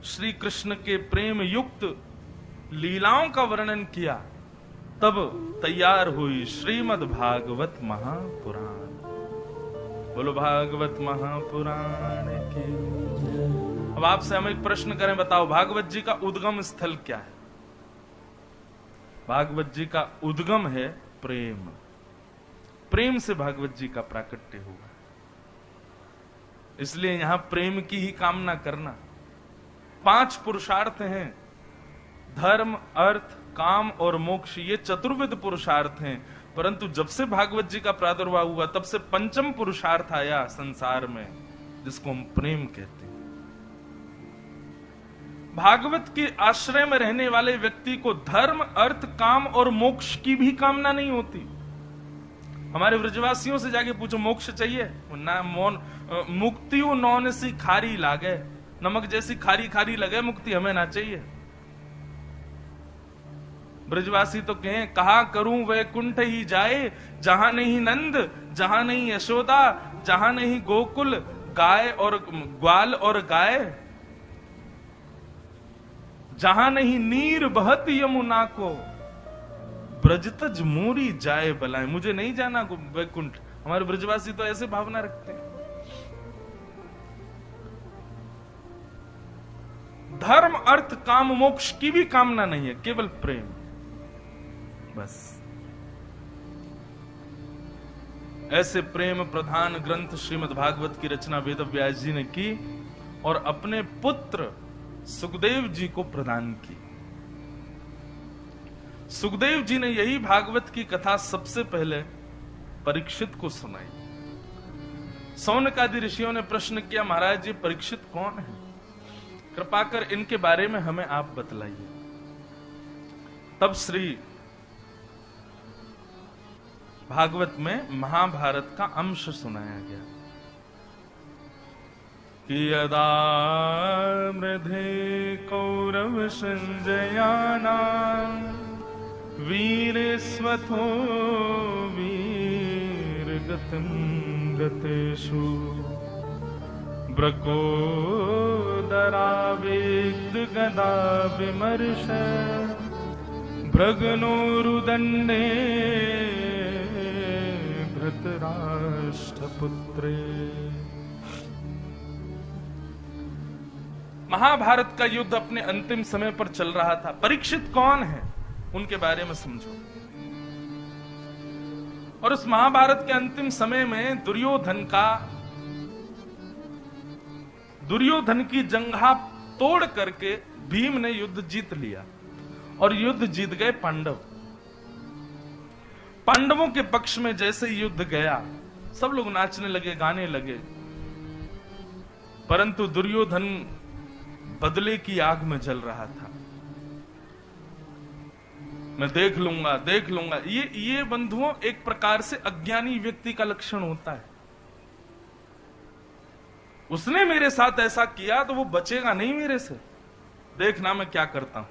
श्री कृष्ण के प्रेम युक्त लीलाओं का वर्णन किया, तब तैयार हुई श्रीमद् भागवत महापुराण। बोलो भागवत महापुराण की। अब आपसे हम एक प्रश्न करें, बताओ भागवत जी का उद्गम स्थल क्या है? भागवत जी का उद्गम है प्रेम। प्रेम से भागवत जी का प्राकट्य हुआ, इसलिए यहां प्रेम की ही कामना करना। 5 पुरुषार्थ हैं, धर्म, अर्थ, काम और मोक्ष, ये चतुर्विध पुरुषार्थ हैं। परंतु जब से भागवत जी का प्रादुर्भाव हुआ, तब से पंचम पुरुषार्थ आया संसार में, जिसको हम प्रेम कहते हैं। भागवत के आश्रय में रहने वाले व्यक्ति को धर्म, अर्थ, काम और मोक्ष की भी कामना नहीं होती। हमारे ब्रजवासियों से जाके पूछो, मोक्ष चाहिए? ना, मुक्ति नौन सी खारी लागे, नमक जैसी खारी खारी लगे, मुक्ति हमें ना चाहिए। ब्रजवासी तो कहें, कहा करूं वैकुंठ ही जाए, जहां नहीं नंद, जहां नहीं यशोदा, जहां नहीं गोकुल, गाय और ग्वाल और गाय, जहां नहीं नीर बहत यमुना को, ब्रजतज मोरी जाए बलाए। मुझे नहीं जाना वैकुंठ। हमारे ब्रजवासी तो ऐसे भावना रखते हैं। धर्म, अर्थ, काम, मोक्ष की भी कामना नहीं है, केवल प्रेम बस। ऐसे प्रेम प्रधान ग्रंथ श्रीमद् भागवत की रचना वेद व्यास जी ने की और अपने पुत्र सुखदेव जी को प्रदान की। सुखदेव जी ने यही भागवत की कथा सबसे पहले परीक्षित को सुनाई। सौनकादि ऋषियों ने प्रश्न किया, महाराज जी परीक्षित कौन है? कृपा कर इनके बारे में हमें आप बतलाइए। तब श्री भागवत में महाभारत का अंश सुनाया गया कि यदा मृधे कौरव संजयानां वीरस्वथो वीरगतं गतेषु ब्रकोदरावेद गदा विमर्श भृगनोरुदण्डे धृतराष्ट्रपुत्रे। महाभारत का युद्ध अपने अंतिम समय पर चल रहा था। परीक्षित कौन है, उनके बारे में समझो। और उस महाभारत के अंतिम समय में दुर्योधन की जंघा तोड़ करके भीम ने युद्ध जीत लिया और युद्ध जीत गए पांडव। पांडवों के पक्ष में जैसे युद्ध गया, सब लोग नाचने लगे, गाने लगे। परंतु दुर्योधन बदले की आग में जल रहा था। मैं देख लूंगा। ये बंधुओं एक प्रकार से अज्ञानी व्यक्ति का लक्षण होता है। उसने मेरे साथ ऐसा किया तो वो बचेगा नहीं मेरे से। देखना मैं क्या करता हूं।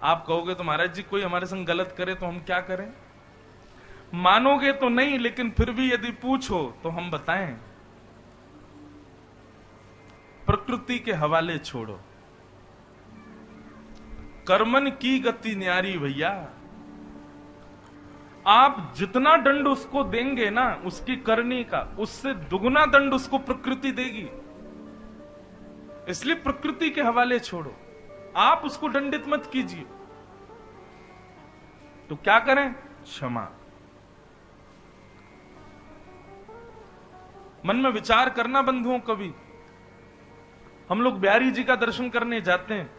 आप कहोगे तो महाराज जी कोई हमारे संग गलत करे तो हम क्या करें? मानोगे तो नहीं, लेकिन फिर भी यदि पूछो तो हम बताएं। प्रकृति के हवाले छोड़ो, कर्मन की गति न्यारी भैया। आप जितना दंड उसको देंगे ना उसकी करने का, उससे दुगुना दंड उसको प्रकृति देगी। इसलिए प्रकृति के हवाले छोड़ो, आप उसको दंडित मत कीजिए। तो क्या करें? क्षमा। मन में विचार करना बंधुओं, कभी हम लोग बिहारी जी का दर्शन करने जाते हैं,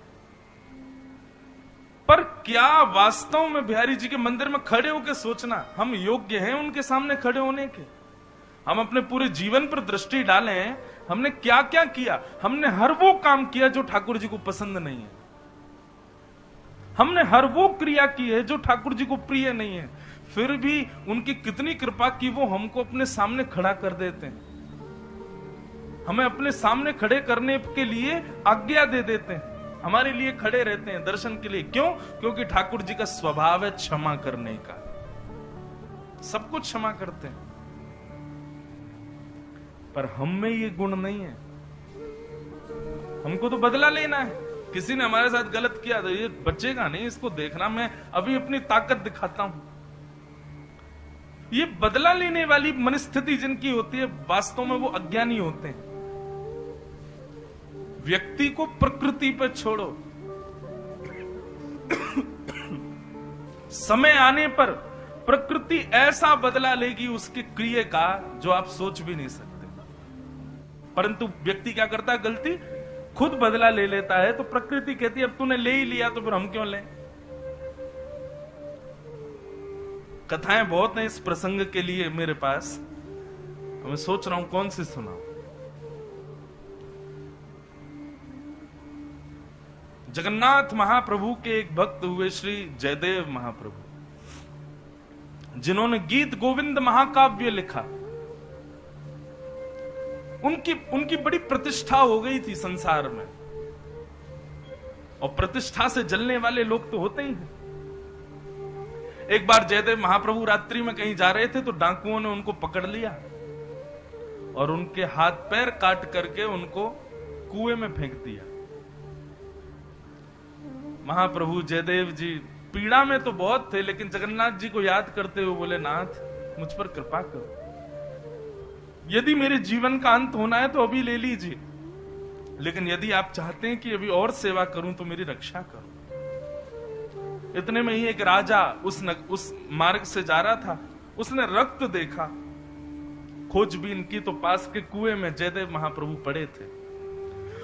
पर क्या वास्तव में बिहारी जी के मंदिर में खड़े होकर सोचना हम योग्य हैं उनके सामने खड़े होने के? हम अपने पूरे जीवन पर दृष्टि डालें, हमने क्या क्या किया। हमने हर वो काम किया जो ठाकुर जी को पसंद नहीं है। हमने हर वो क्रिया की है जो ठाकुर जी को प्रिय नहीं है। फिर भी उनकी कितनी कृपा की वो हमको अपने सामने खड़ा कर देते हैं, हमें अपने सामने खड़े करने के लिए आज्ञा दे देते हैं, हमारे लिए खड़े रहते हैं दर्शन के लिए। क्यों? क्योंकि ठाकुर जी का स्वभाव है क्षमा करने का। सब कुछ क्षमा करते हैं, पर हम में ये गुण नहीं है। हमको तो बदला लेना है। किसी ने हमारे साथ गलत किया तो ये बचेगा नहीं, इसको देखना, मैं अभी अपनी ताकत दिखाता हूं। ये बदला लेने वाली मनस्थिति जिनकी होती है, वास्तव में वो अज्ञानी होते हैं। व्यक्ति को प्रकृति पर छोड़ो, समय आने पर प्रकृति ऐसा बदला लेगी उसके क्रिया का जो आप सोच भी नहीं सकते। परंतु व्यक्ति क्या करता है, गलती खुद बदला ले लेता है, तो प्रकृति कहती है अब तूने ले ही लिया तो फिर हम क्यों लें। कथाएं बहुत हैं इस प्रसंग के लिए मेरे पास, मैं सोच रहा हूं कौन सी सुनाऊं। जगन्नाथ महाप्रभु के एक भक्त हुए श्री जयदेव महाप्रभु, जिन्होंने गीत गोविंद महाकाव्य लिखा। उनकी बड़ी प्रतिष्ठा हो गई थी संसार में, और प्रतिष्ठा से जलने वाले लोग तो होते ही हैं। एक बार जयदेव महाप्रभु रात्रि में कहीं जा रहे थे तो डाकुओं ने उनको पकड़ लिया और उनके हाथ पैर काट करके उनको कुएं में फेंक दिया। महाप्रभु जयदेव जी पीड़ा में तो बहुत थे, लेकिन जगन्नाथ जी को याद करते हुए बोले, नाथ मुझ पर कृपा करो, यदि मेरे जीवन का अंत होना है तो अभी ले लीजिए, लेकिन यदि आप चाहते हैं कि अभी और सेवा करूं तो मेरी रक्षा करो। इतने में ही एक राजा उस मार्ग से जा रहा था, उसने रक्त देखा, खोजबीन की तो पास के कुएं में जयदेव महाप्रभु पड़े थे।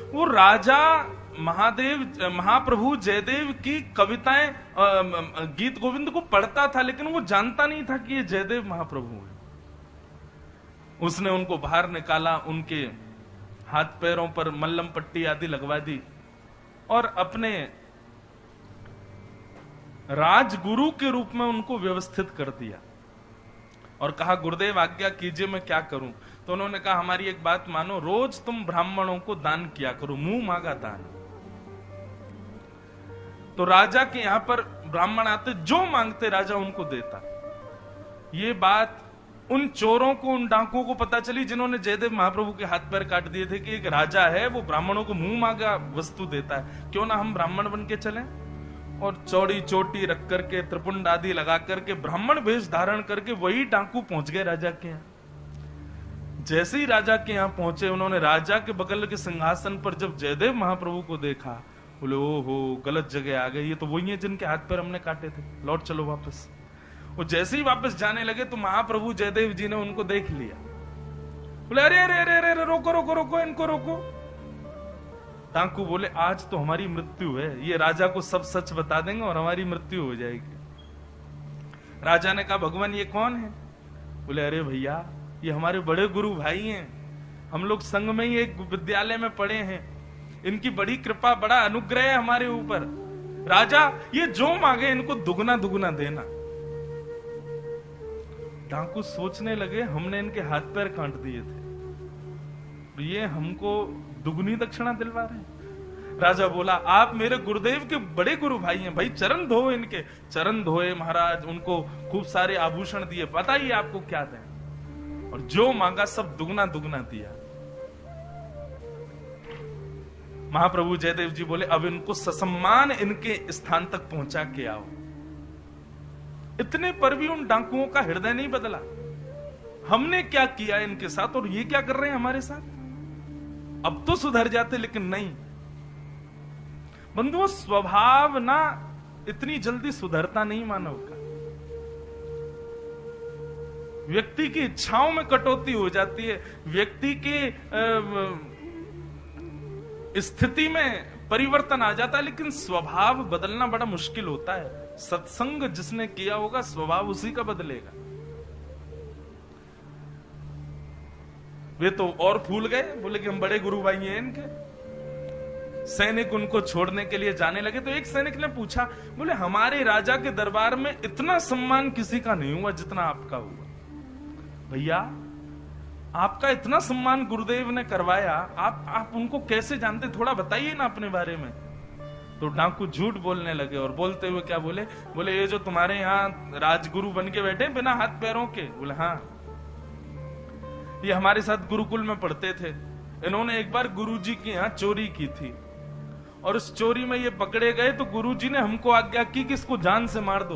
वो राजा महाप्रभु जयदेव की कविताएं गीत गोविंद को पढ़ता था, लेकिन वो जानता नहीं था कि ये जयदेव महाप्रभु है। उसने उनको बाहर निकाला, उनके हाथ पैरों पर मल्लम पट्टी आदि लगवा दी और अपने राजगुरु के रूप में उनको व्यवस्थित कर दिया और कहा, गुरुदेव आज्ञा कीजिए मैं क्या करूं। तो उन्होंने कहा, हमारी एक बात मानो, रोज तुम ब्राह्मणों को दान किया करो, मुंह मांगा दान। तो राजा के यहां पर ब्राह्मण आते, जो मांगते राजा उनको देता। ये बात उन चोरों को, उन डाकुओं को पता चली जिन्होंने जयदेव महाप्रभु के हाथ पैर काट दिए थे कि एक राजा है, वो ब्राह्मणों को मुंह मांगा वस्तु देता है, क्यों ना हम ब्राह्मण बन के चलें। और चौड़ी चोटी रख करके, त्रिपुंड आदि लगा करके, ब्राह्मण वेश धारण करके वही डाकू पहुंच गए राजा के यहाँ। जैसे ही राजा के यहाँ पहुंचे, उन्होंने राजा के बगल के सिंहासन पर जब जयदेव महाप्रभु को देखा, बोले ओहो गलत जगह आ गए, ये तो वही है जिनके हाथ पैर हमने काटे थे, लौट चलो वापस। वो जैसे ही वापस जाने लगे तो महाप्रभु जयदेव जी ने उनको देख लिया, बोले अरे अरे अरे अरे रोको रोको रोको, इनको रोको। डाकू बोले, आज तो हमारी मृत्यु है, ये राजा को सब सच बता देंगे और हमारी मृत्यु हो जाएगी। राजा ने कहा, भगवान ये कौन है? बोले, अरे भैया ये हमारे बड़े गुरु भाई हैं, हम लोग संग में ही एक विद्यालय में पढ़े हैं, इनकी बड़ी कृपा, बड़ा अनुग्रह है हमारे ऊपर। राजा ये जो मांगे इनको दुगना दुगना देना। डाकू सोचने लगे, हमने इनके हाथ पैर काट दिए थे, तो ये हमको दुगनी दक्षिणा दिलवा रहे हैं। राजा बोला, आप मेरे गुरुदेव के बड़े गुरु भाई हैं, भाई चरण धो इनके। चरण धोए महाराज, उनको खूब सारे आभूषण दिए, बताइए आपको क्या दें, और जो मांगा सब दुगना दुगना दिया। महाप्रभु जयदेव जी बोले, अब इनको ससम्मान इनके स्थान तक पहुंचा के आओ। इतने पर भी उन डाकुओं का हृदय नहीं बदला। हमने क्या किया इनके साथ और ये क्या कर रहे हैं हमारे साथ, अब तो सुधर जाते, लेकिन नहीं। बंधुओं, स्वभाव ना इतनी जल्दी सुधरता नहीं मानव का। व्यक्ति की इच्छाओं में कटौती हो जाती है, व्यक्ति के स्थिति में परिवर्तन आ जाता है, लेकिन स्वभाव बदलना बड़ा मुश्किल होता है। सत्संग जिसने किया होगा स्वभाव उसी का बदलेगा। वे तो और फूल गए, बोले कि हम बड़े गुरु भाई हैं इनके। सैनिक उनको छोड़ने के लिए जाने लगे तो एक सैनिक ने पूछा, बोले हमारे राजा के दरबार में इतना सम्मान किसी का नहीं हुआ जितना आपका हुआ। भैया आपका इतना सम्मान गुरुदेव ने करवाया, आप उनको कैसे जानते, थोड़ा बताइए ना अपने बारे में। तो डाकू झूठ बोलने लगे और बोलते हुए क्या बोले, बोले ये जो तुम्हारे यहाँ राजगुरु बन के बैठे बिना हाथ पैरों के, बोले हाँ, ये हमारे साथ गुरुकुल में पढ़ते थे, इन्होंने एक बार गुरुजी के यहाँ चोरी की थी और उस चोरी में ये पकड़े गए तो गुरुजी ने हमको आज्ञा की कि इसको जान से मार दो,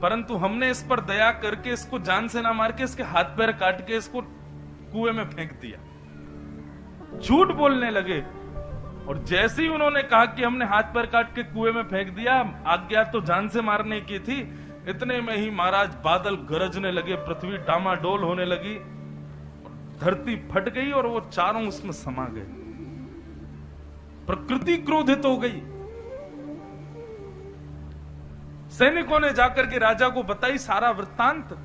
परंतु हमने इस पर दया करके इसको जान से ना मार के इसके हाथ पैर काट के इसको कुएं में फेंक दिया। झूठ बोलने लगे और जैसे ही उन्होंने कहा कि हमने हाथ पैर काट के कुएं में फेंक दिया, आज्ञा तो जान से मारने की थी, इतने में ही महाराज बादल गरजने लगे, पृथ्वी डामाडोल होने लगी, धरती फट गई और वो चारों उसमें समा गए। प्रकृति क्रोधित हो गई। सैनिकों ने जाकर के राजा को बताई सारा वृत्तांत।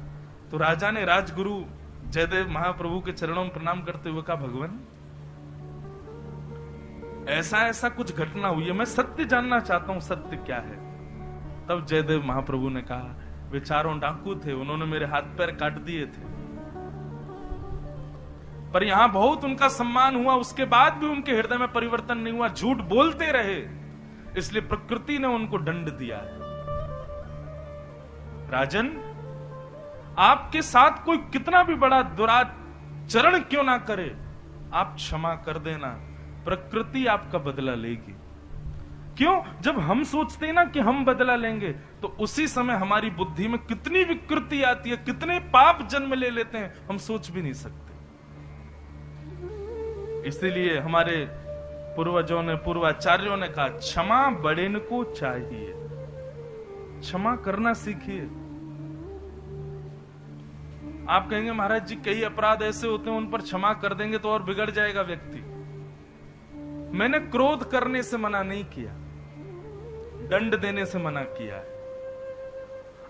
तो राजा ने राजगुरु जयदेव महाप्रभु के चरणों में प्रणाम करते हुए कहा, भगवान ऐसा ऐसा कुछ घटना हुई है, मैं सत्य जानना चाहता हूं, सत्य क्या है। तब जयदेव महाप्रभु ने कहा, वे चारों डाकू थे, उन्होंने मेरे हाथ पैर काट दिए थे, पर यहां बहुत उनका सम्मान हुआ, उसके बाद भी उनके हृदय में परिवर्तन नहीं हुआ, झूठ बोलते रहे, इसलिए प्रकृति ने उनको दंड दिया है। राजन, आपके साथ कोई कितना भी बड़ा दुराचरण क्यों ना करे, आप क्षमा कर देना, प्रकृति आपका बदला लेगी। क्यों? जब हम सोचते हैं ना कि हम बदला लेंगे, तो उसी समय हमारी बुद्धि में कितनी विकृति आती है, कितने पाप जन्म ले लेते हैं, हम सोच भी नहीं सकते। इसलिए हमारे पूर्वजों ने, पूर्वाचार्यों ने कहा, क्षमा बड़ेन को चाहिए, क्षमा करना सीखिए। आप कहेंगे महाराज जी कई अपराध ऐसे होते हैं उन पर क्षमा कर देंगे तो और बिगड़ जाएगा व्यक्ति। मैंने क्रोध करने से मना नहीं किया, दंड देने से मना किया है।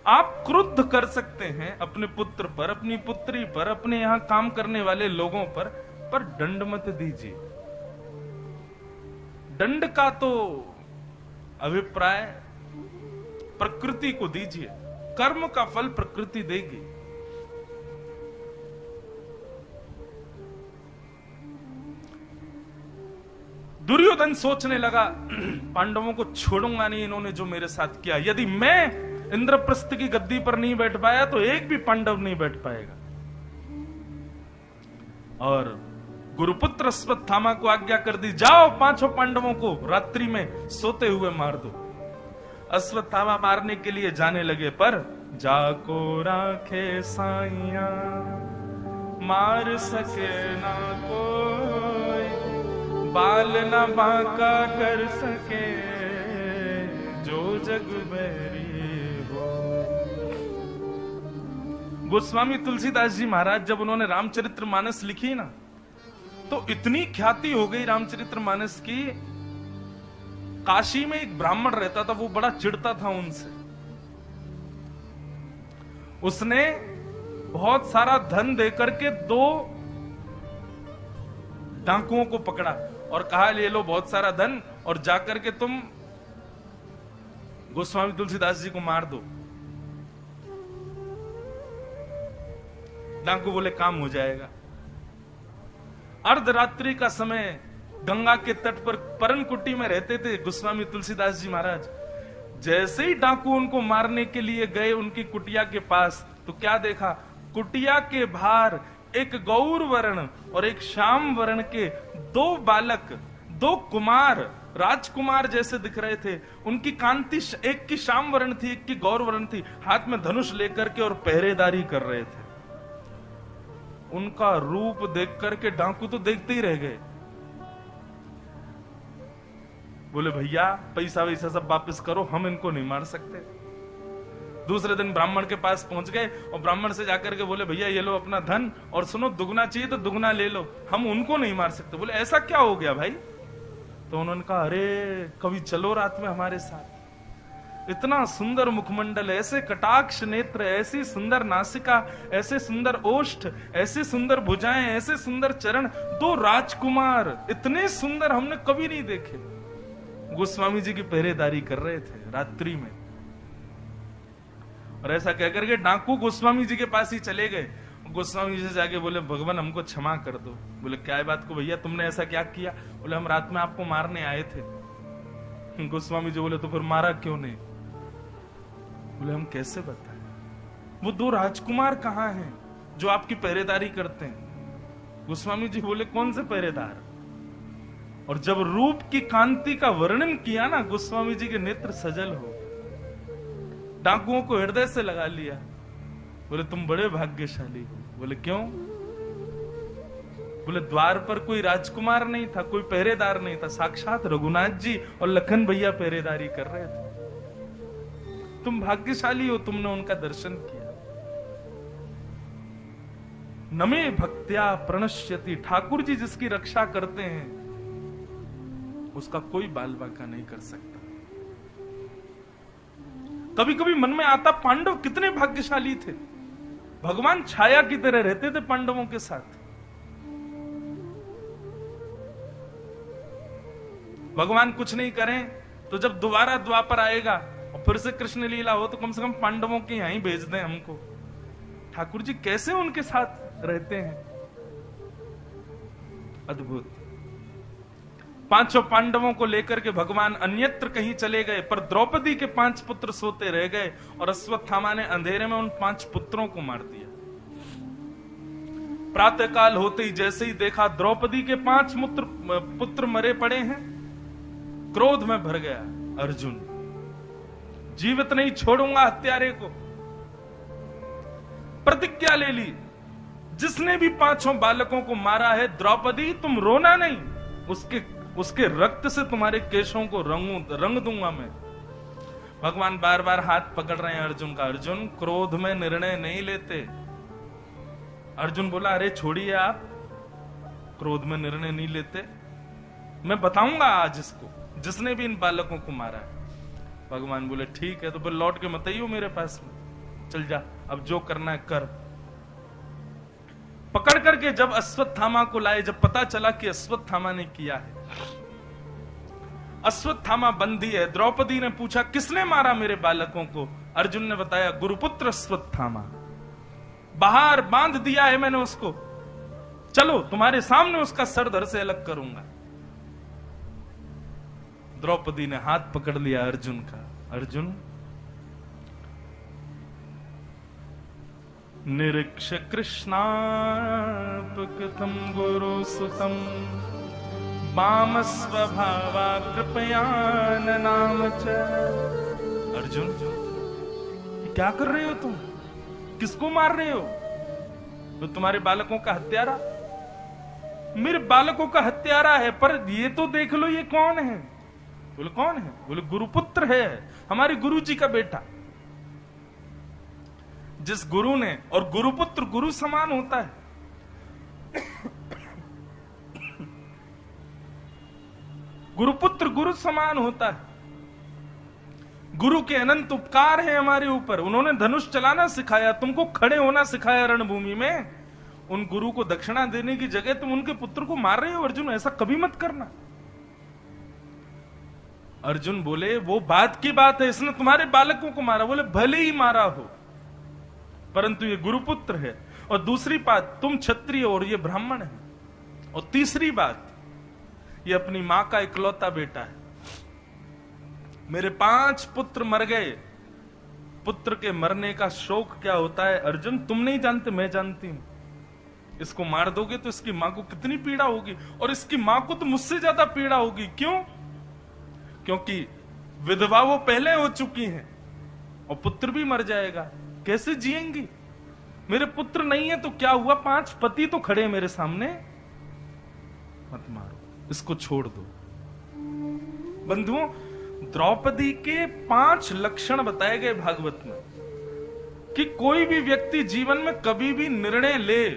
आप क्रुद्ध कर सकते हैं अपने पुत्र पर, अपनी पुत्री पर, अपने यहां काम करने वाले लोगों पर दंड मत दीजिए। दंड का तो अभिप्राय प्रकृति को दीजिए, कर्म का फल प्रकृति देगी। दुर्योधन सोचने लगा, पांडवों को छोड़ूंगा नहीं, इन्होंने जो मेरे साथ किया, यदि मैं इंद्रप्रस्थ की गद्दी पर नहीं बैठ पाया तो एक भी पांडव नहीं बैठ पाएगा। और गुरुपुत्र अश्वत्थामा को आज्ञा कर दी, जाओ पांचों पांडवों को रात्रि में सोते हुए मार दो। अश्वत्थामा मारने के लिए जाने लगे, पर जाको राखे साइया मार सके ना कोई, बाल ना बांका कर सके जो जग बैरी हो। गोस्वामी तुलसीदास जी महाराज जब उन्होंने रामचरितमानस लिखी ना, तो इतनी ख्याति हो गई रामचरितमानस की। काशी में एक ब्राह्मण रहता था, वो बड़ा चिढ़ता था उनसे। उसने बहुत सारा धन देकर के 2 डाकुओं को पकड़ा और कहा, ले लो बहुत सारा धन और जाकर के तुम गोस्वामी तुलसीदास जी को मार दो। डाकू बोले काम हो जाएगा। अर्धरात्रि का समय गंगा के तट पर परनकुटी में रहते थे गोस्वामी तुलसीदास जी महाराज। जैसे ही डाकू उनको मारने के लिए गए उनकी कुटिया के पास, तो क्या देखा, कुटिया के बाहर एक गौर वर्ण और एक श्याम वर्ण के 2 बालक, 2 कुमार, राजकुमार जैसे दिख रहे थे। उनकी कांति, एक की श्याम वर्ण थी, एक की गौर वर्ण थी, हाथ में धनुष लेकर के और पहरेदारी कर रहे थे। उनका रूप देख करके डाकू तो देखते ही रह गए। बोले भैया पैसा वैसा सब वापस करो, हम इनको नहीं मार सकते। दूसरे दिन ब्राह्मण के पास पहुंच गए और ब्राह्मण से जाकर के बोले भैया ये लो अपना धन, और सुनो दुगना चाहिए तो दुगना ले लो, हम उनको नहीं मार सकते। बोले ऐसा क्या हो गया भाई? तो उन्होंने कहा, अरे कभी चलो रात में हमारे साथ। इतना सुंदर मुखमंडल, ऐसे कटाक्ष नेत्र, ऐसी सुंदर नासिका, ऐसे सुंदर ओष्ठ, ऐसे सुंदर भुजाएं, ऐसे सुंदर चरण, 2 राजकुमार इतने सुंदर हमने कभी नहीं देखे। गोस्वामी जी की पहरेदारी कर रहे थे रात्रि में। और ऐसा कहकर के डाकू गोस्वामी जी के पास ही चले गए। गोस्वामी जी से जाके बोले, भगवान हमको क्षमा कर दो। बोले क्या है बात को भैया, तुमने ऐसा क्या किया? बोले हम रात में आपको मारने आए थे। गोस्वामी जी बोले तो फिर मारा क्यों नहीं? बोले हम कैसे बताएं, वो 2 राजकुमार कहाँ हैं जो आपकी पहरेदारी करते हैं? गोस्वामी जी बोले कौन से पहरेदार? और जब रूप की कांति का वर्णन किया ना, गोस्वामी जी के नेत्र सजल हो, डाकुओं को हृदय से लगा लिया। बोले तुम बड़े भाग्यशाली हो। बोले क्यों? बोले द्वार पर कोई राजकुमार नहीं था, कोई पहरेदार नहीं था, साक्षात रघुनाथ जी और लखन भैया पहरेदारी कर रहे थे। तुम भाग्यशाली हो, तुमने उनका दर्शन किया। नमे भक्त्या प्रणश्यति, ठाकुर जी जिसकी रक्षा करते हैं उसका कोई बाल बांका नहीं कर सकता। कभी कभी मन में आता पांडव कितने भाग्यशाली थे, भगवान छाया की तरह रहते थे पांडवों के साथ। भगवान कुछ नहीं करें तो जब दोबारा द्वापर आएगा और फिर से कृष्ण लीला हो तो कम से कम पांडवों के यहां ही भेज दें हमको। ठाकुर जी कैसे उनके साथ रहते हैं, अद्भुत। पांचों पांडवों को लेकर के भगवान अन्यत्र कहीं चले गए, पर द्रौपदी के 5 पुत्र सोते रह गए और अश्वत्थामा ने अंधेरे में उन 5 पुत्रों को मार दिया। प्रातःकाल होते ही जैसे ही देखा द्रौपदी के 5 पुत्र मरे पड़े हैं, क्रोध में भर गया अर्जुन, जीवित नहीं छोड़ूंगा हत्यारे को। प्रतिज्ञा ले ली, जिसने भी 5 बालकों को मारा है, द्रौपदी तुम रोना नहीं, उसके रक्त से तुम्हारे केशों को रंग दूंगा मैं। भगवान बार बार हाथ पकड़ रहे हैं अर्जुन का। अर्जुन क्रोध में निर्णय नहीं लेते। अर्जुन बोला अरे छोड़िए आप, क्रोध में निर्णय नहीं लेते, मैं बताऊंगा आज इसको, जिसने भी इन बालकों को मारा है। भगवान बोले ठीक है, तो फिर लौट के मत आइयो मेरे पास में, चल जा, अब जो करना है कर। पकड़ करके जब अश्वत्थामा को लाए, जब पता चला कि अश्वत्थामा ने किया है, अश्वत्थामा बंदी है। द्रौपदी ने पूछा किसने मारा मेरे बालकों को? अर्जुन ने बताया गुरुपुत्र अश्वत्थामा, बाहर बांध दिया है मैंने उसको, चलो तुम्हारे सामने उसका सर धड़ से अलग करूंगा। द्रौपदी ने हाथ पकड़ लिया अर्जुन का। अर्जुन निरीक्ष कृष्णापकृतं गुरुसुतं वाम स्वभावा कृपयाननाम च। अर्जुन क्या कर रहे हो तुम? किसको मार रहे हो? तो तुम्हारे बालकों का हत्यारा? मेरे बालकों का हत्यारा है, पर ये तो देख लो ये कौन है। बोले कौन है? बोले गुरुपुत्र है, हमारे गुरु जी का बेटा। जिस गुरु ने, और गुरुपुत्र गुरु समान होता है, गुरुपुत्र गुरु समान होता है। गुरु के अनंत उपकार है हमारे ऊपर, उन्होंने धनुष चलाना सिखाया, तुमको खड़े होना सिखाया रणभूमि में। उन गुरु को दक्षिणा देने की जगह तुम उनके पुत्र को मार रहे हो। अर्जुन ऐसा कभी मत करना। अर्जुन बोले वो बात की बात है, इसने तुम्हारे बालकों को मारा। बोले भले ही मारा हो, परंतु ये गुरुपुत्र है। और दूसरी बात, तुम क्षत्रिय और ये ब्राह्मण है। और तीसरी बात, ये अपनी मां का इकलौता बेटा है। मेरे 5 पुत्र मर गए। पुत्र के मरने का शोक क्या होता है अर्जुन, तुम नहीं जानते, मैं जानती हूं। इसको मार दोगे तो इसकी मां को कितनी पीड़ा होगी, और इसकी मां को तो मुझसे ज्यादा पीड़ा होगी। क्यों? क्योंकि विधवा वो पहले हो चुकी हैं और पुत्र भी मर जाएगा, कैसे जिएंगी? मेरे पुत्र नहीं है तो क्या हुआ, 5 पति तो खड़े मेरे सामने। मत मारो, इसको छोड़ दो। बंधुओं, द्रौपदी के 5 लक्षण बताए गए भागवत में कि कोई भी व्यक्ति जीवन में कभी भी निर्णय ले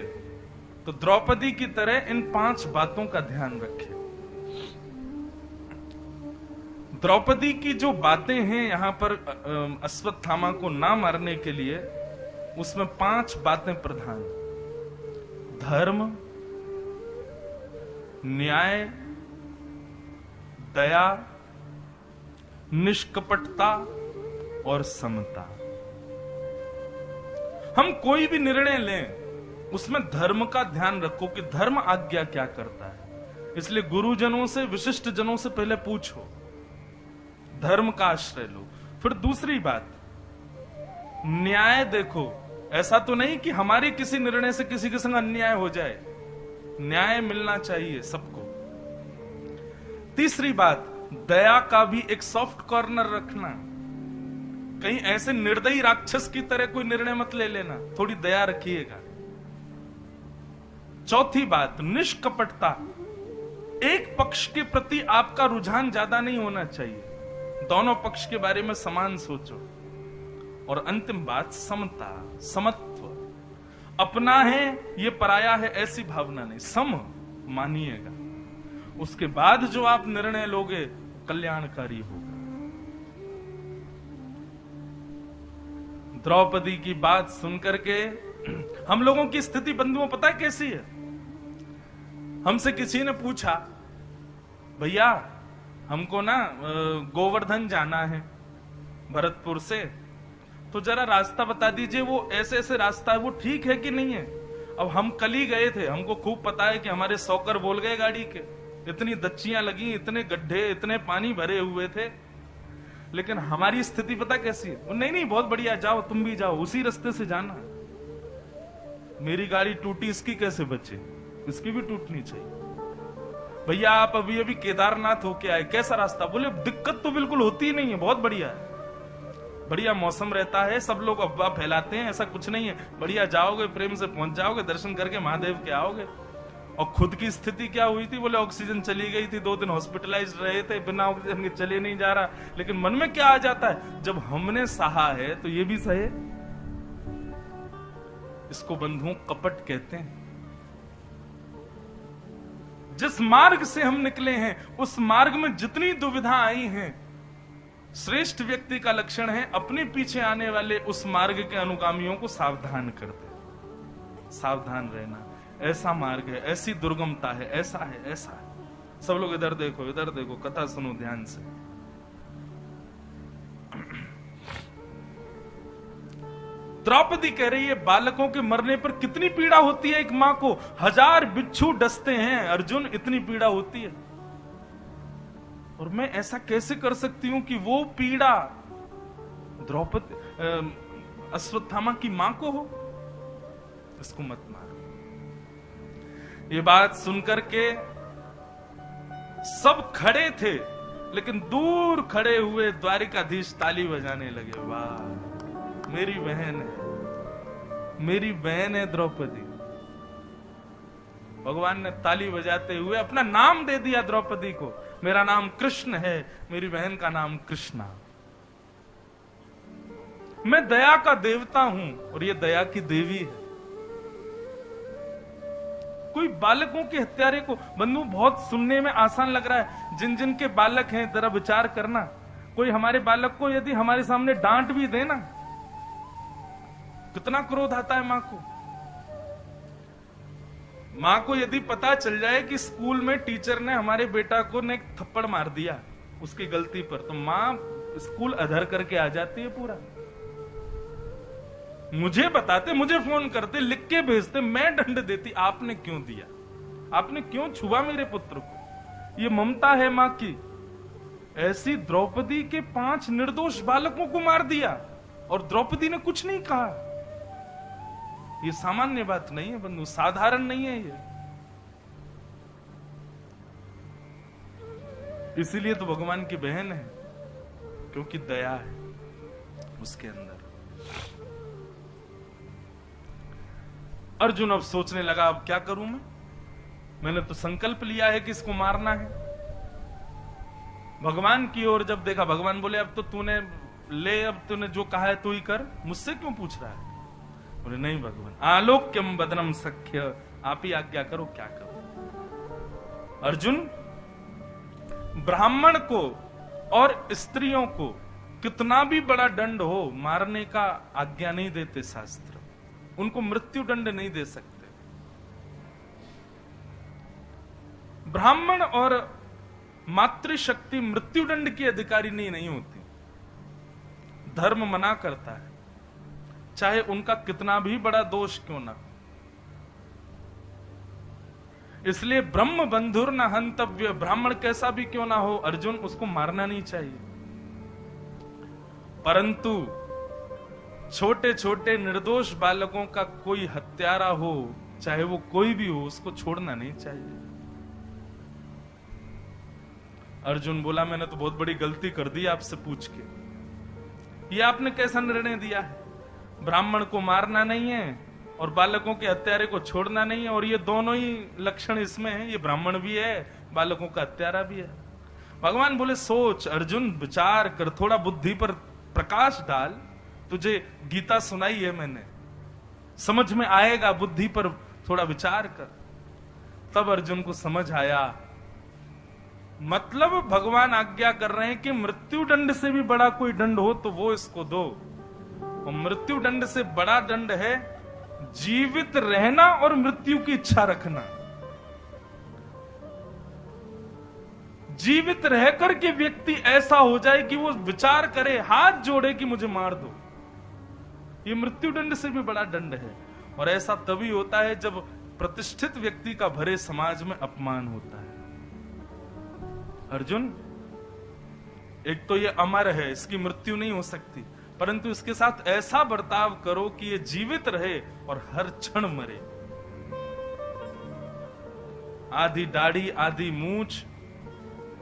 तो द्रौपदी की तरह इन 5 बातों का ध्यान रखे। द्रौपदी की जो बातें हैं यहां पर अश्वत्थामा को ना मारने के लिए, उसमें 5 बातें प्रधान: धर्म, न्याय, दया, निष्कपटता और समता। हम कोई भी निर्णय लें उसमें धर्म का ध्यान रखो कि धर्म आज्ञा क्या करता है। इसलिए गुरुजनों से, विशिष्ट जनों से पहले पूछो, धर्म का आश्रय लो। फिर दूसरी बात, न्याय देखो। ऐसा तो नहीं कि हमारे किसी निर्णय से किसी के संग अन्याय हो जाए। न्याय मिलना चाहिए सबको। तीसरी बात, दया का भी एक सॉफ्ट कॉर्नर रखना। कहीं ऐसे निर्दयी राक्षस की तरह कोई निर्णय मत ले लेना, थोड़ी दया रखिएगा। चौथी बात, निष्कपटता। एक पक्ष के प्रति आपका रुझान ज्यादा नहीं होना चाहिए, दोनों पक्ष के बारे में समान सोचो। और अंतिम बात, समता, समत्व। अपना है ये पराया है ऐसी भावना नहीं, सम मानिएगा। उसके बाद जो आप निर्णय लोगे कल्याणकारी होगा। द्रौपदी की बात सुनकर के हम लोगों की स्थिति बंधुओं पता है कैसी है? हमसे किसी ने पूछा, भैया हमको ना गोवर्धन जाना है भरतपुर से, तो जरा रास्ता बता दीजिए, वो ऐसे ऐसे रास्ता है, वो ठीक है कि नहीं है? अब हम कल ही गए थे, हमको खूब पता है कि हमारे सौकर बोल गए गाड़ी के, इतनी दच्चियां लगी, इतने गड्ढे, इतने पानी भरे हुए थे, लेकिन हमारी स्थिति पता कैसी है? नहीं नहीं बहुत बढ़िया, जाओ तुम भी जाओ, उसी रास्ते से जाना। मेरी गाड़ी टूटी, इसकी कैसे बचे? इसकी भी टूटनी चाहिए। भैया आप अभी अभी केदारनाथ होके आए, कैसा रास्ता? बोले दिक्कत तो बिल्कुल होती ही नहीं है, बहुत बढ़िया है, बढ़िया मौसम रहता है, सब लोग अफवाह फैलाते हैं, ऐसा कुछ नहीं है, बढ़िया जाओगे, प्रेम से पहुंच जाओगे, दर्शन करके महादेव के आओगे। और खुद की स्थिति क्या हुई थी? बोले ऑक्सीजन चली गई थी, 2 दिन हॉस्पिटलाइज रहे थे, बिना ऑक्सीजन के चले नहीं जा रहा। लेकिन मन में क्या आ जाता है, जब हमने सहा है तो ये भी सहे। इसको बंधुओं कपट कहते हैं। जिस मार्ग से हम निकले हैं उस मार्ग में जितनी दुविधा आई हैं, श्रेष्ठ व्यक्ति का लक्षण है अपने पीछे आने वाले उस मार्ग के अनुगामियों को सावधान कर दे। सावधान रहना, ऐसा मार्ग है, ऐसी दुर्गमता है, ऐसा है, ऐसा है। सब लोग इधर देखो, कथा सुनो ध्यान से। द्रौपदी कह रही है बालकों के मरने पर कितनी पीड़ा होती है एक मां को, 1000 बिच्छू डसते हैं अर्जुन, इतनी पीड़ा होती है। और मैं ऐसा कैसे कर सकती हूं कि वो पीड़ा द्रौपदी अश्वत्थामा की मां को हो? इसको मत मारो। ये बात सुनकर के सब खड़े थे, लेकिन दूर खड़े हुए द्वारिकाधीश ताली बजाने लगे। वाह, मेरी बहन है, मेरी बहन है द्रौपदी। भगवान ने ताली बजाते हुए अपना नाम दे दिया द्रौपदी को, मेरा नाम कृष्ण है, मेरी बहन का नाम कृष्णा। मैं दया का देवता हूं और ये दया की देवी है। कोई बालकों के हत्यारे को, बंधु बहुत सुनने में आसान लग रहा है, जिन जिन के बालक हैं जरा विचार करना। कोई हमारे बालक को यदि हमारे सामने डांट भी देना, कितना क्रोध आता है मां को। मां को यदि पता चल जाए कि स्कूल में टीचर ने हमारे बेटा को ने एक थप्पड़ मार दिया उसकी गलती पर, तो मां स्कूल अधर करके आ जाती है पूरा। मुझे बताते, मुझे फोन करते, लिख के भेजते, मैं दंड देती। आपने क्यों दिया? आपने क्यों छुआ मेरे पुत्र को? ये ममता है मां की। ऐसी द्रौपदी के 5 निर्दोष बालकों को मार दिया और द्रौपदी ने कुछ नहीं कहा। ये सामान्य बात नहीं है बंधु, साधारण नहीं है ये। इसीलिए तो भगवान की बहन है, क्योंकि दया है उसके अंदर। अर्जुन अब सोचने लगा, अब क्या करूं मैंने तो संकल्प लिया है कि इसको मारना है। भगवान की ओर जब देखा, भगवान बोले अब तो तूने ले, अब तूने जो कहा है तू ही कर, मुझसे क्यों पूछ रहा है? बोले नहीं भगवान, आलोक्यम बदनम सख्य, आप ही आज्ञा करो, क्या करो। अर्जुन, ब्राह्मण को और स्त्रियों को कितना भी बड़ा दंड हो, मारने का आज्ञा नहीं देते शास्त्र, उनको मृत्यु दंड नहीं दे सकते। ब्राह्मण और मातृशक्ति मृत्यु दंड की अधिकारी नहीं होती। धर्म मना करता है, चाहे उनका कितना भी बड़ा दोष क्यों ना। इसलिए ब्रह्म बंधुर न हंतव्य, ब्राह्मण कैसा भी क्यों ना हो अर्जुन, उसको मारना नहीं चाहिए। परंतु छोटे छोटे निर्दोष बालकों का कोई हत्यारा हो, चाहे वो कोई भी हो, उसको छोड़ना नहीं चाहिए। अर्जुन बोला, मैंने तो बहुत बड़ी गलती कर दी आपसे पूछ के। ये आपने कैसा निर्णय दिया है? ब्राह्मण को मारना नहीं है और बालकों के हत्यारे को छोड़ना नहीं है, और ये दोनों ही लक्षण इसमें है, ये ब्राह्मण भी है, बालकों का हत्यारा भी है। भगवान बोले, सोच अर्जुन, विचार कर, थोड़ा बुद्धि पर प्रकाश डाल। तुझे गीता सुनाई है मैंने, समझ में आएगा, बुद्धि पर थोड़ा विचार कर। तब अर्जुन को समझ आया, मतलब भगवान आज्ञा कर रहे हैं कि मृत्यु दंड से भी बड़ा कोई दंड हो तो वो इसको दो, और मृत्यु दंड से बड़ा दंड है जीवित रहना और मृत्यु की इच्छा रखना। जीवित रहकर के व्यक्ति ऐसा हो जाए कि वो विचार करे, हाथ जोड़े कि मुझे मार दो, ये मृत्यु दंड से भी बड़ा दंड है। और ऐसा तभी होता है जब प्रतिष्ठित व्यक्ति का भरे समाज में अपमान होता है। अर्जुन, एक तो ये अमर है, इसकी मृत्यु नहीं हो सकती, परंतु इसके साथ ऐसा बर्ताव करो कि ये जीवित रहे और हर क्षण मरे। आधी दाढ़ी आधी मूछ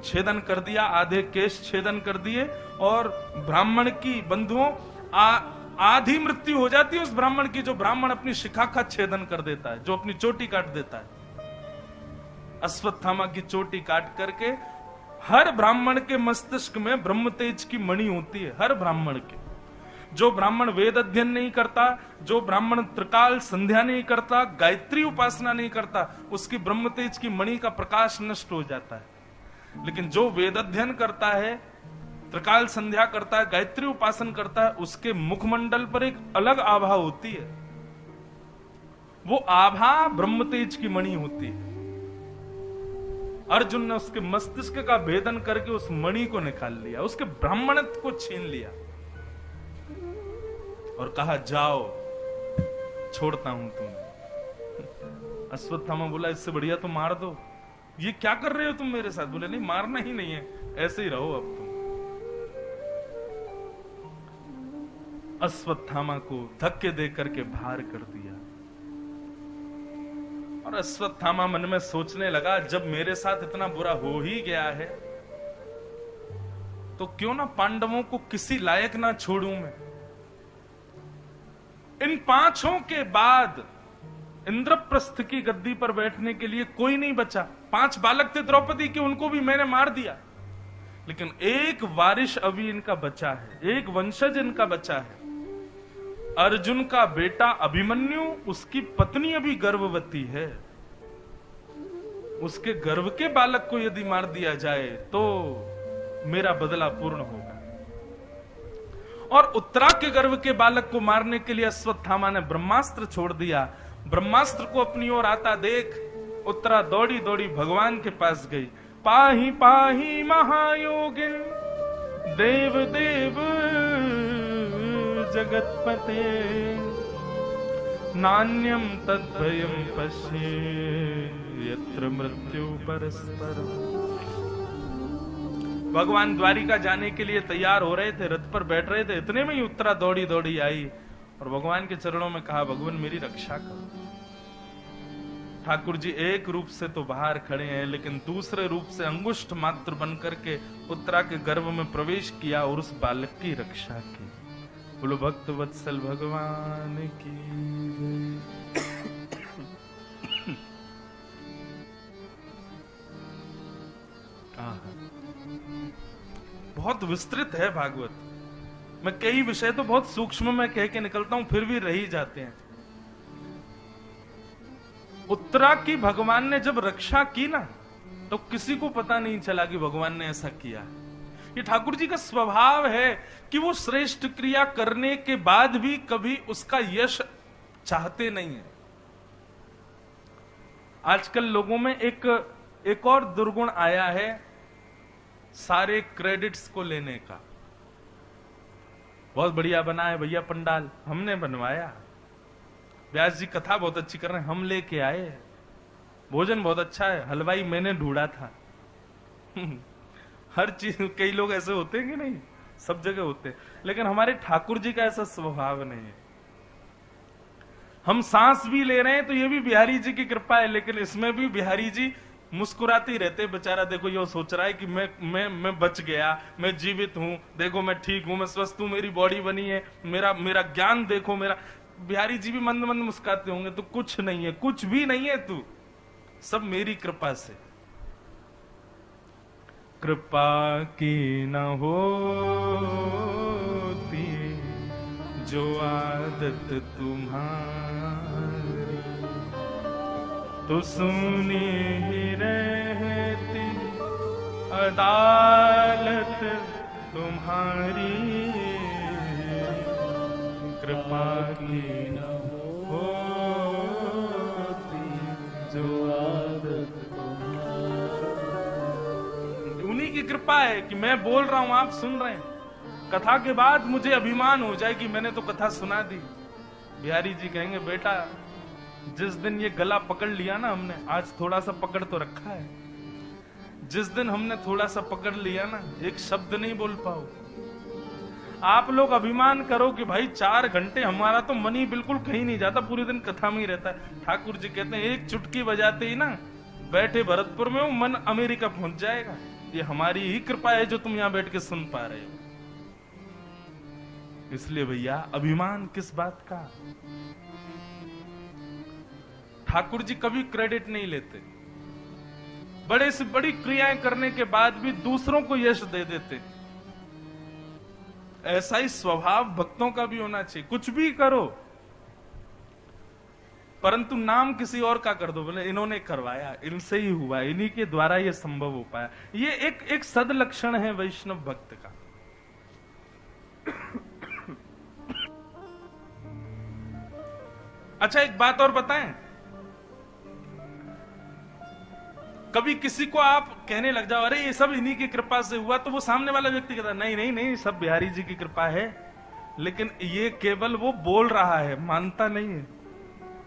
छेदन कर दिया, आधे केश छेदन कर दिए, और ब्राह्मण की बंधुओं आधी मृत्यु हो जाती है उस ब्राह्मण की, जो ब्राह्मण अपनी शिखा का छेदन कर देता है, जो अपनी चोटी काट देता है। अश्वत्थामा की चोटी काट करके हर ब्राह्मण के मस्तिष्क में ब्रह्म तेज की मणि होती है, हर ब्राह्मण के। जो ब्राह्मण वेद अध्ययन नहीं करता, जो ब्राह्मण त्रिकाल संध्या नहीं करता, गायत्री उपासना नहीं करता, उसकी ब्रह्म तेज की मणि का प्रकाश नष्ट हो जाता है। लेकिन जो वेद अध्ययन करता है, त्रिकाल संध्या करता है, गायत्री उपासन करता है, उसके मुखमंडल पर एक अलग आभा होती है, वो आभा ब्रह्म तेज की मणि होती है। अर्जुन ने उसके मस्तिष्क का भेदन करके उस मणि को निकाल लिया, उसके ब्राह्मणत्व को छीन लिया और कहा, जाओ, छोड़ता हूं तुम्हें। अश्वत्थामा बोला, इससे बढ़िया तो मार दो। ये क्या कर रहे हो तुम मेरे साथ? बोले, नहीं, मारना ही नहीं है, ऐसे ही रहो अब तुम। अश्वत्थामा को धक्के दे करके बाहर कर दिया। और अश्वत्थामा मन में सोचने लगा, जब मेरे साथ इतना बुरा हो ही गया है तो क्यों ना पांडवों को किसी लायक ना छोड़ूं मैं। इन पांचों के बाद इंद्रप्रस्थ की गद्दी पर बैठने के लिए कोई नहीं बचा। 5 बालक थे द्रौपदी के, उनको भी मैंने मार दिया, लेकिन एक वारिश अभी इनका बचा है, एक वंशज इनका बचा है। अर्जुन का बेटा अभिमन्यु, उसकी पत्नी अभी गर्भवती है, उसके गर्भ के बालक को यदि मार दिया जाए तो मेरा बदला पूर्ण होगा। और उत्तरा के गर्भ के बालक को मारने के लिए अश्वत्थामा ने ब्रह्मास्त्र छोड़ दिया। ब्रह्मास्त्र को अपनी ओर आता देख उत्तरा दौड़ी दौड़ी भगवान के पास गई। पाही पाही महायोगिन देव देव जगतपते नान्यम तद्भयं पश्ये यत्र मृत्यु परस्पर। भगवान द्वारिका जाने के लिए तैयार हो रहे थे, रथ पर बैठ रहे थे, इतने में ही उत्तरा दौड़ी दौड़ी आई और भगवान के चरणों में कहा, भगवान मेरी रक्षा करो। ठाकुर जी एक रूप से तो बाहर खड़े हैं, लेकिन दूसरे रूप से अंगुष्ठ मात्र बनकर के उत्तरा के गर्भ में प्रवेश किया और उस बालक की रक्षा की। बोलो भक्त वत्सल भगवान की। बहुत विस्तृत है भागवत मैं, कई विषय तो बहुत सूक्ष्म में कह के निकलता हूं, फिर भी रह ही जाते हैं। उत्तरा की भगवान ने जब रक्षा की ना, तो किसी को पता नहीं चला कि भगवान ने ऐसा किया। ये ठाकुर जी का स्वभाव है कि वो श्रेष्ठ क्रिया करने के बाद भी कभी उसका यश चाहते नहीं है। आजकल लोगों में एक और दुर्गुण आया है, सारे क्रेडिट्स को लेने का। बहुत बढ़िया बना है भैया पंडाल, हमने बनवाया। व्यास जी कथा बहुत अच्छी कर रहे हैं, हम लेके आए। भोजन बहुत अच्छा है, हलवाई मैंने ढूंढा था। हर चीज, कई लोग ऐसे होते हैं कि नहीं, सब जगह होते हैं, लेकिन हमारे ठाकुर जी का ऐसा स्वभाव नहीं है। हम सांस भी ले रहे हैं तो ये भी बिहारी जी की कृपा है, लेकिन इसमें भी बिहारी जी मुस्कुराते ही रहते। बेचारा देखो ये सोच रहा है कि मैं बच गया, मैं जीवित हूं, देखो मैं ठीक हूं, मैं स्वस्थ हूं, मेरी बॉडी बनी है, मेरा ज्ञान देखो मेरा। बिहारी जी भी मंद मंद मुस्कुराते होंगे, तो कुछ नहीं है, कुछ भी नहीं है तू, सब मेरी कृपा से। कृपा की न होती जो आदत तुम्हारी, तो सुनी ही रहती अदालत तुम्हारी। कृपा की न होती जो आदत तुम्हारी। उन्हीं की कृपा है कि मैं बोल रहा हूं, आप सुन रहे हैं। कथा के बाद मुझे अभिमान हो जाए कि मैंने तो कथा सुना दी। बिहारी जी कहेंगे बेटा जिस दिन ये गला पकड़ लिया ना हमने, आज थोड़ा सा पकड़ तो रखा है, जिस दिन हमने थोड़ा सा पकड़ लिया ना, एक शब्द नहीं बोल पाओ। आप लोग अभिमान करो कि भाई 4 घंटे हमारा तो मन ही बिल्कुल कहीं नहीं जाता, पूरे दिन कथा में ही रहता है। ठाकुर जी कहते हैं एक चुटकी बजाते ही ना बैठे भरतपुर में वो मन अमेरिका पहुंच जाएगा। ये हमारी ही कृपा है जो तुम यहां बैठ के सुन पा रहे हो। इसलिए भैया अभिमान किस बात का। ठाकुर जी कभी क्रेडिट नहीं लेते, बड़े से बड़ी क्रियाएं करने के बाद भी दूसरों को यश दे देते। ऐसा ही स्वभाव भक्तों का भी होना चाहिए। कुछ भी करो परंतु नाम किसी और का कर दो, बोले इन्होंने करवाया, इनसे ही हुआ, इन्हीं के द्वारा ये संभव हो पाया। ये एक सद लक्षण है वैष्णव भक्त का। अच्छा एक बात और बताएं, कभी किसी को आप कहने लग जाओ अरे ये सब इन्हीं की कृपा से हुआ, तो वो सामने वाला व्यक्ति कहता नहीं नहीं नहीं सब बिहारी जी की कृपा है, लेकिन ये केवल वो बोल रहा है, मानता नहीं है।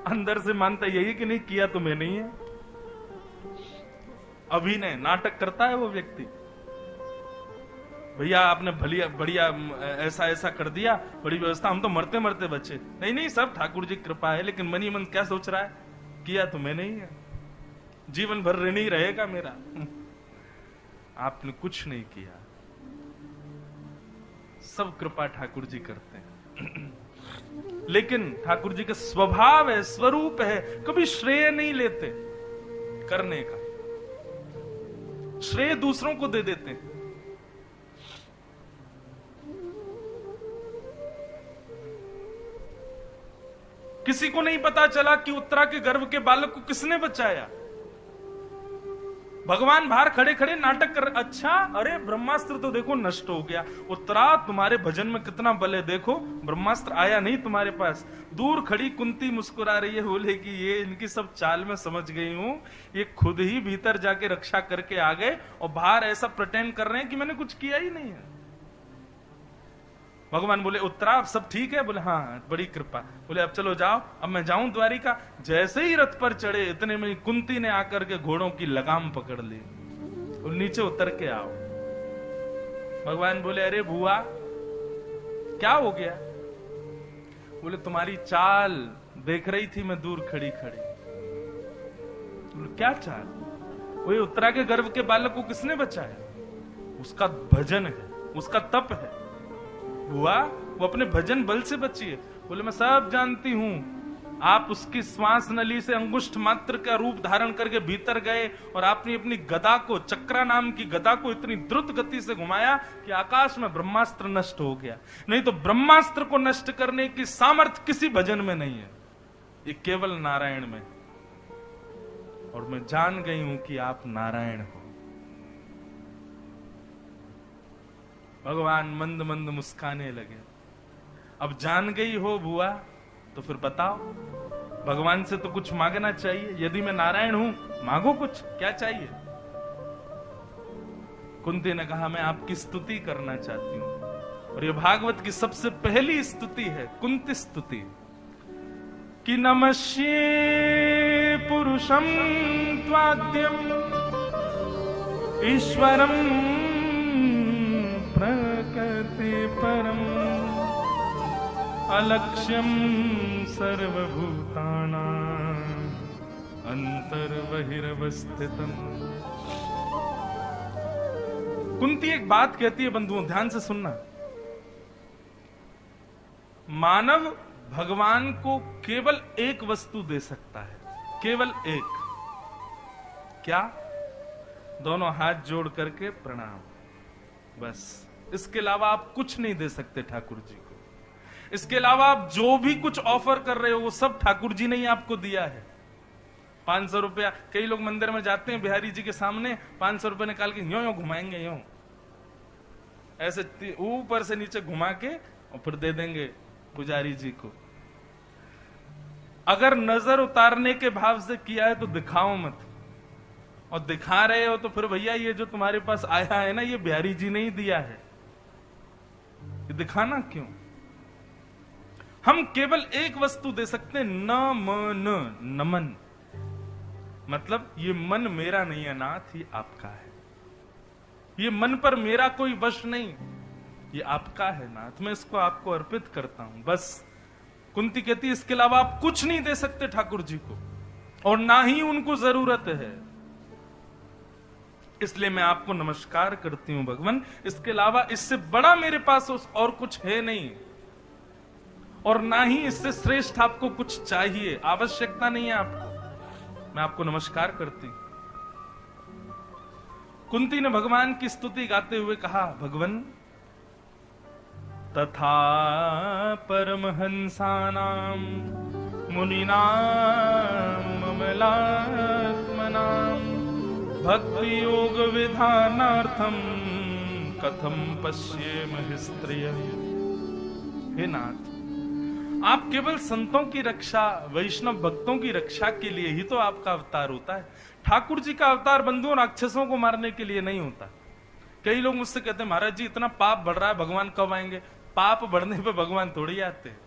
अंदर से मानता यही कि नहीं किया तो मैं नहीं है। अभिनय नाटक करता है वो व्यक्ति। भैया आपने बढ़िया ऐसा ऐसा कर दिया, बड़ी व्यवस्था, हम तो मरते मरते बचे। नहीं नहीं सब ठाकुर जी की कृपा है, लेकिन मन ही मन क्या सोच रहा है, किया तो मैं नहीं है, जीवन भर ऋणी रहेगा मेरा। आपने कुछ नहीं किया, सब कृपा ठाकुर जी करते हैं। लेकिन ठाकुर जी का स्वभाव है, स्वरूप है, कभी श्रेय नहीं लेते करने का, श्रेय दूसरों को दे देते हैं। किसी को नहीं पता चला कि उत्तरा के गर्भ के बालक को किसने बचाया। भगवान बाहर खड़े खड़े नाटक कर, अच्छा अरे ब्रह्मास्त्र तो देखो नष्ट हो गया, उत्तरा तुम्हारे भजन में कितना बल है, देखो ब्रह्मास्त्र आया नहीं तुम्हारे पास। दूर खड़ी कुंती मुस्कुरा रही है, बोले कि ये इनकी सब चाल में समझ गई हूं, ये खुद ही भीतर जाके रक्षा करके आ गए और बाहर ऐसा प्रिटेंड कर रहे हैं कि मैंने कुछ किया ही नहीं है। भगवान बोले उत्तरा अब सब ठीक है, बोले हाँ बड़ी कृपा। बोले अब चलो जाओ, अब मैं जाऊं द्वारिका। जैसे ही रथ पर चढ़े इतने में कुंती ने आकर के घोड़ों की लगाम पकड़ ली और नीचे उतर के आओ। भगवान बोले अरे बुआ क्या हो गया? बोले तुम्हारी चाल देख रही थी मैं दूर खड़ी खड़ी। बोले क्या चाल? वही उत्तरा के गर्भ के बालक को किसने बचाया? उसका भजन है, उसका तप है बुआ, वो अपने भजन बल से बची है। बोले मैं सब जानती हूं, आप उसकी श्वास नली से अंगुष्ठ मात्र का रूप धारण करके भीतर गए और आपने अपनी गदा को, चक्रा नाम की गदा को इतनी द्रुत गति से घुमाया कि आकाश में ब्रह्मास्त्र नष्ट हो गया। नहीं तो ब्रह्मास्त्र को नष्ट करने की सामर्थ्य किसी भजन में नहीं है, ये केवल नारायण में। और मैं जान गई हूं कि आप नारायण हो। भगवान मंद मंद मुस्काने लगे। अब जान गई हो बुआ तो फिर बताओ, भगवान से तो कुछ मांगना चाहिए। यदि मैं नारायण हूं, मांगो कुछ, क्या चाहिए? कुंती ने कहा मैं आपकी स्तुति करना चाहती हूं। और ये भागवत की सबसे पहली स्तुति है, कुंती स्तुति, कि नमस्ये पुरुषम त्वाद्यम ईश्वरम प्रकृति परम अलक्ष्यम सर्वभूतानां अंतर्बहिरवस्थितम्। कुंती एक बात कहती है बंधुओं, ध्यान से सुनना। मानव भगवान को केवल एक वस्तु दे सकता है, केवल एक। क्या? दोनों हाथ जोड़ करके प्रणाम, बस। इसके अलावा आप कुछ नहीं दे सकते ठाकुर जी को। इसके अलावा आप जो भी कुछ ऑफर कर रहे हो वो सब ठाकुर जी ने ही आपको दिया है। 500 रुपया, कई लोग मंदिर में जाते हैं बिहारी जी के सामने 500 रुपया निकाल के यूं यूं घुमाएंगे, यूं ऐसे ऊपर से नीचे घुमा के और फिर दे देंगे पुजारी जी को। अगर नजर उतारने के भाव से किया है तो दिखाओ मत, और दिखा रहे हो तो फिर भैया ये जो तुम्हारे पास आया है ना, ये बिहारी जी ने ही दिया है, ये दिखाना क्यों? हम केवल एक वस्तु दे सकते हैं, नमन। मतलब ये मन मेरा नहीं है नाथ, ये आपका है। ये मन पर मेरा कोई वश नहीं, ये आपका है नाथ, मैं इसको आपको अर्पित करता हूं, बस। कुंती कहती है इसके अलावा आप कुछ नहीं दे सकते ठाकुर जी को, और ना ही उनको जरूरत है। इसलिए मैं आपको नमस्कार करती हूं भगवान, इसके अलावा इससे बड़ा मेरे पास और कुछ है नहीं, और ना ही इससे श्रेष्ठ आपको कुछ चाहिए, आवश्यकता नहीं है आपको। मैं आपको नमस्कार करती हूं। कुंती ने भगवान की स्तुति गाते हुए कहा, भगवान तथा परमहंसानां मुनीनां ममलात्मनां भक्ति योग विधानार्थम कथम पश्येमहि स्त्रियः। हे नाथ, आप केवल संतों की रक्षा, वैष्णव भक्तों की रक्षा के लिए ही तो आपका अवतार होता है। ठाकुर जी का अवतार बंधुओं राक्षसों को मारने के लिए नहीं होता। कई लोग मुझसे कहते हैं महाराज जी इतना पाप बढ़ रहा है, भगवान कब आएंगे? पाप बढ़ने पे भगवान थोड़ी आते हैं,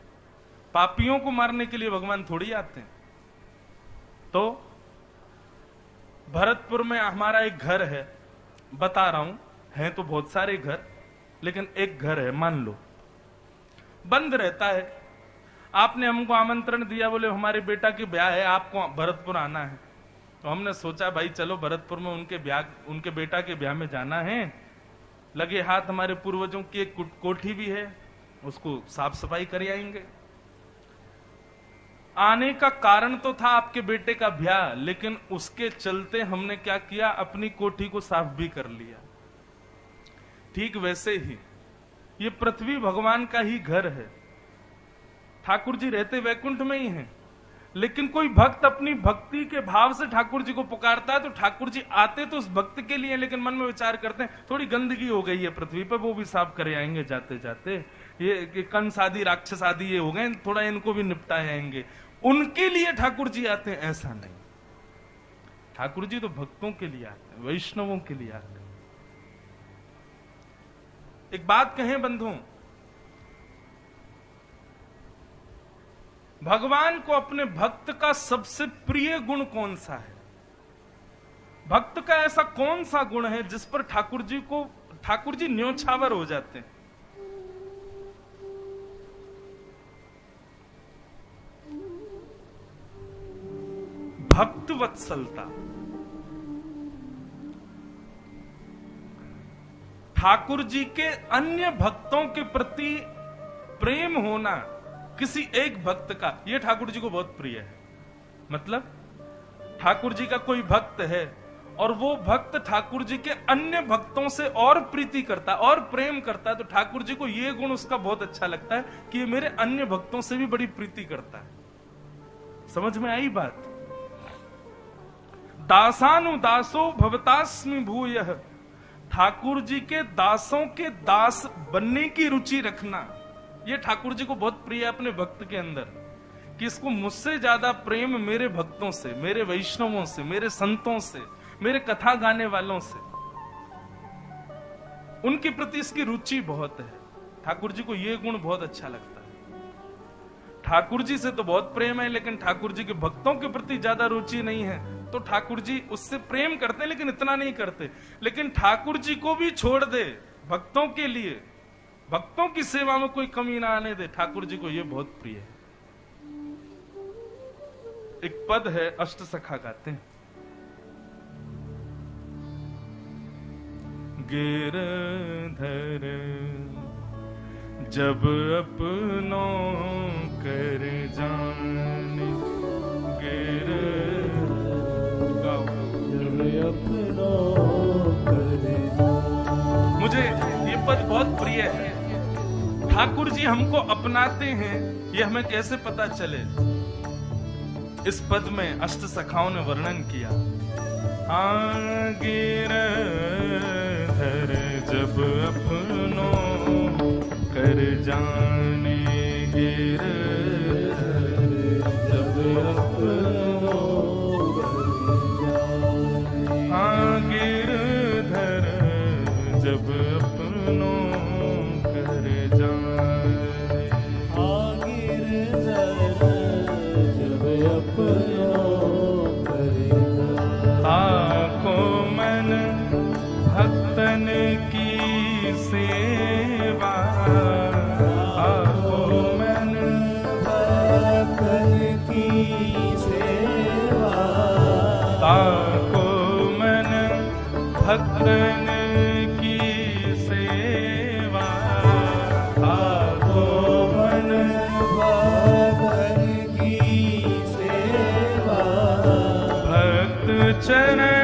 पापियों को मारने के लिए भगवान थोड़ी आते हैं। तो भरतपुर में हमारा एक घर है, बता रहा हूं, हैं तो बहुत सारे घर, लेकिन एक घर है मान लो बंद रहता है। आपने हमको आमंत्रण दिया, बोले हमारे बेटा की ब्याह है, आपको भरतपुर आना है। तो हमने सोचा भाई चलो भरतपुर में उनके बेटा के ब्याह में जाना है। लगे हाथ हमारे पूर्वजों की एक कोठी भी है, उसको साफ सफाई कर आएंगे। आने का कारण तो था आपके बेटे का ब्याह, लेकिन उसके चलते हमने क्या किया, अपनी कोठी को साफ भी कर लिया। ठीक वैसे ही ये पृथ्वी भगवान का ही घर है। ठाकुर जी रहते वैकुंठ में ही हैं, लेकिन कोई भक्त अपनी भक्ति के भाव से ठाकुर जी को पुकारता है तो ठाकुर जी आते तो उस भक्त के लिए, लेकिन मन में विचार करते हैं थोड़ी गंदगी हो गई है पृथ्वी पर, वो भी साफ करे आएंगे जाते जाते। ये कंस आदि राक्षस आदि ये हो गए, थोड़ा इनको भी निपटाए आएंगे। उनके लिए ठाकुर जी आते हैं, ऐसा नहीं। ठाकुर जी तो भक्तों के लिए आते हैं, वैष्णवों के लिए आते हैं। एक बात कहें बंधुओं, भगवान को अपने भक्त का सबसे प्रिय गुण कौन सा है? भक्त का ऐसा कौन सा गुण है जिस पर ठाकुर जी न्योछावर हो जाते हैं? भक्त वत्सलता। ठाकुर जी के अन्य भक्तों के प्रति प्रेम होना, किसी एक भक्त का, यह ठाकुर जी को बहुत प्रिय है। मतलब ठाकुर जी का कोई भक्त है और वो भक्त ठाकुर जी के अन्य भक्तों से और प्रीति करता है और प्रेम करता है, तो ठाकुर जी को यह गुण उसका बहुत अच्छा लगता है कि ये मेरे अन्य भक्तों से भी बड़ी प्रीति करता है। समझ में आई बात? दासानुदासो भवतास्मि भूयः, ठाकुर जी के दासों के दास बनने की रुचि रखना, ये ठाकुर जी को बहुत प्रिय है अपने भक्त के अंदर, कि इसको मुझसे ज्यादा प्रेम मेरे भक्तों से, मेरे वैष्णवों से, मेरे संतों से, मेरे कथा गाने वालों से, उनके प्रति इसकी रुचि बहुत है। ठाकुर जी को यह गुण बहुत अच्छा लगता है। ठाकुर जी से तो बहुत प्रेम है, लेकिन ठाकुर जी के भक्तों के प्रति ज्यादा रुचि नहीं है। तो ठाकुर जी उससे प्रेम करते हैं, लेकिन इतना नहीं करते। लेकिन ठाकुर जी को भी छोड़ दे भक्तों के लिए, भक्तों की सेवा में कोई कमी ना आने दे। ठाकुर जी को ये बहुत प्रिय है। एक पद है, अष्ट सखा गाते हैं। गिरधर जब अपनों कर जाने, गिरधर जब अपनों कर जाने। मुझे ये पद बहुत प्रिय है। ठाकुर जी हमको अपनाते हैं, ये हमें कैसे पता चले? इस पद में अष्ट सखाओं ने वर्णन किया। गिरधर जब अपनों कर जाने, गिरधर जब अपनों गिरधर जब अपनों कर जाने, गिरधर जब अपनों कर जाने। आको मन भक्तन की सेवा, आको मन भक्तन की सेवा, आको मन भक्तन की सेवा, आको मन भक्तन की सेवा। भक्त चरण